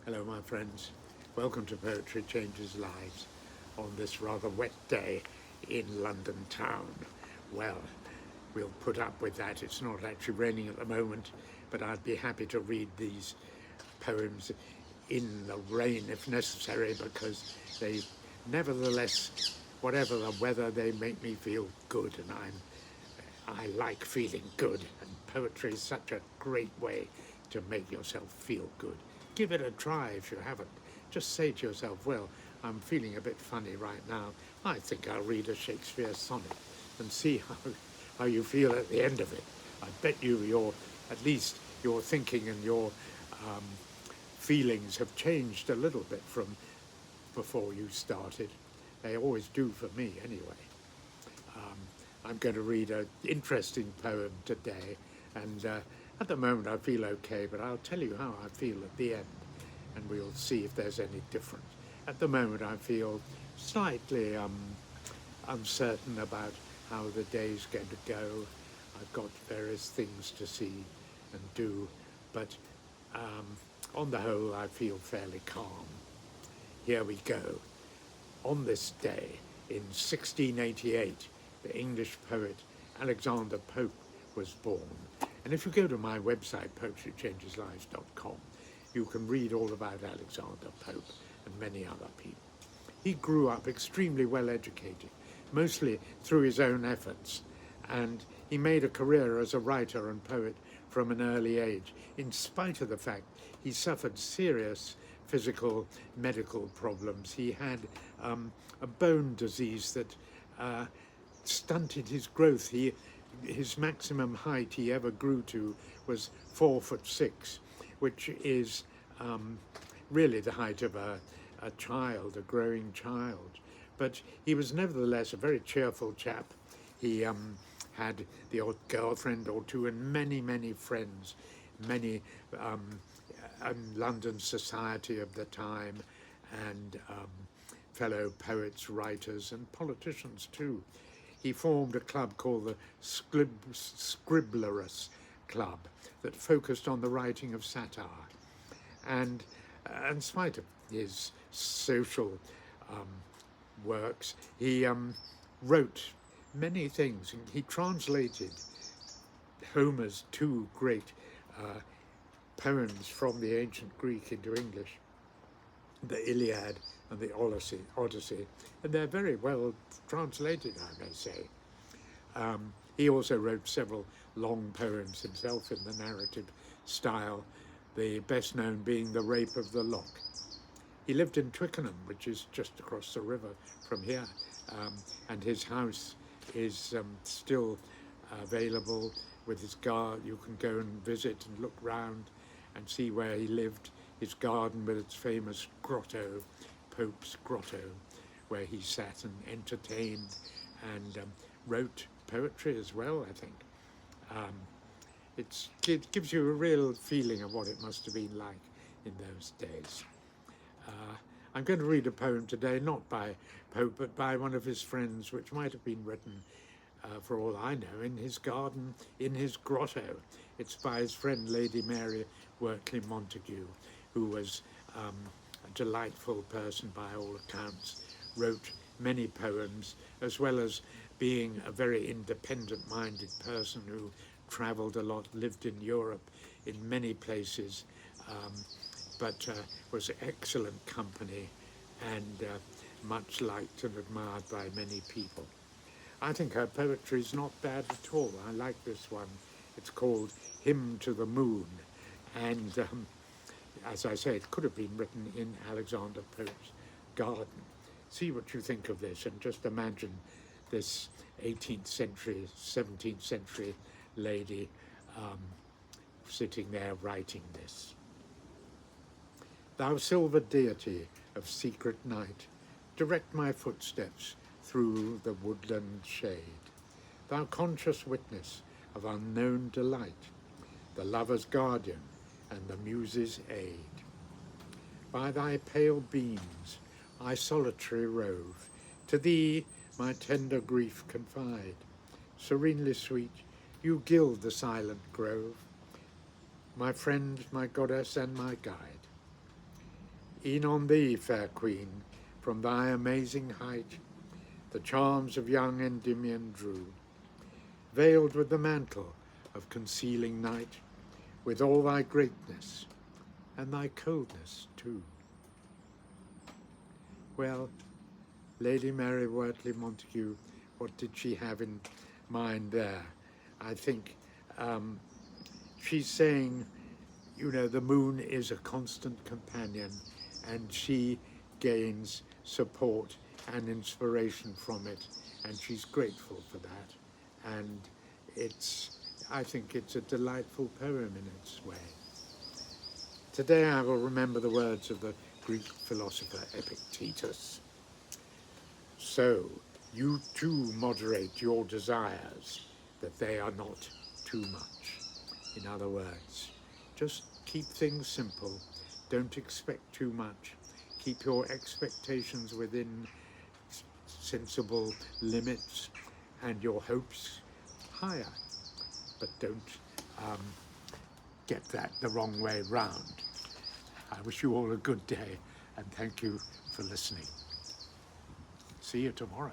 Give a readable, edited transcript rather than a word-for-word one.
Hello, my friends. Welcome to Poetry Changes Lives on this rather wet day in London town. Well, we'll put up with that. It's not actually raining at the moment, but I'd be happy to read these poems in the rain if necessary, because they nevertheless, whatever the weather, they make me feel good, and I like feeling good, and poetry is such a great way to make yourself feel good. Give it a try if you haven't. Just say to yourself, well, I'm feeling a bit funny right now. I think I'll read a Shakespeare sonnet and see how you feel at the end of it. I bet you at least your thinking and your feelings have changed a little bit from before you started. They always do for me anyway. I'm going to read an interesting poem today, and at the moment I feel okay, but I'll tell you how I feel at the end, and we'll see if there's any difference. At the moment I feel slightly uncertain about how the day's going to go. I've got various things to see and do, but on the whole I feel fairly calm. Here we go. On this day in 1688, the English poet Alexander Pope was born. And if you go to my website, poetrychangeslives.com, you can read all about Alexander Pope and many other people. He grew up extremely well educated, mostly through his own efforts, and he made a career as a writer and poet from an early age, in spite of the fact he suffered serious physical medical problems. He had a bone disease that stunted his growth. His maximum height he ever grew to was 4'6", which is really the height of a child, a growing child. But he was nevertheless a very cheerful chap. He had the odd girlfriend or two and many, many friends, many London society of the time, and fellow poets, writers, and politicians too. He formed a club called the Scribblerus Club that focused on the writing of satire. And in spite of his social works, he wrote many things. He translated Homer's two great poems from the ancient Greek into English, the Iliad and the Odyssey, and they're very well translated, I may say. He also wrote several long poems himself in the narrative style, the best known being The Rape of the Lock. He lived in Twickenham, which is just across the river from here, and his house is still available with his garden. You can go and visit and look round and see where he lived, his garden with its famous grotto, Pope's Grotto, where he sat and entertained and wrote poetry as well, I think. It gives you a real feeling of what it must have been like in those days. I'm going to read a poem today, not by Pope, but by one of his friends, which might have been written, for all I know, in his garden, in his grotto. It's by his friend Lady Mary Wortley Montagu, who was a delightful person by all accounts, wrote many poems, as well as being a very independent-minded person who travelled a lot, lived in Europe in many places, but was excellent company and much liked and admired by many people. I think her poetry is not bad at all. I like this one. It's called Hymn to the Moon, and as I say, it could have been written in Alexander Pope's garden. See what you think of this, and just imagine this 18th century, 17th century lady sitting there writing this. Thou silver deity of secret night, direct my footsteps through the woodland shade. Thou conscious witness of unknown delight, the lover's guardian and the muse's aid. By thy pale beams I solitary rove, to thee my tender grief confide. Serenely sweet, you gild the silent grove, my friend, my goddess, and my guide. E'en on thee, fair queen, from thy amazing height, the charms of young Endymion drew, veiled with the mantle of concealing night, with all thy greatness and thy coldness too. Well, Lady Mary Wortley Montagu, what did she have in mind there? I think she's saying, you know, the moon is a constant companion and she gains support and inspiration from it, and she's grateful for that. And I think it's a delightful poem in its way. Today I will remember the words of the Greek philosopher Epictetus. So, you too moderate your desires, that they are not too much. In other words, just keep things simple. Don't expect too much. Keep your expectations within sensible limits and your hopes higher. But don't get that the wrong way round. I wish you all a good day and thank you for listening. See you tomorrow.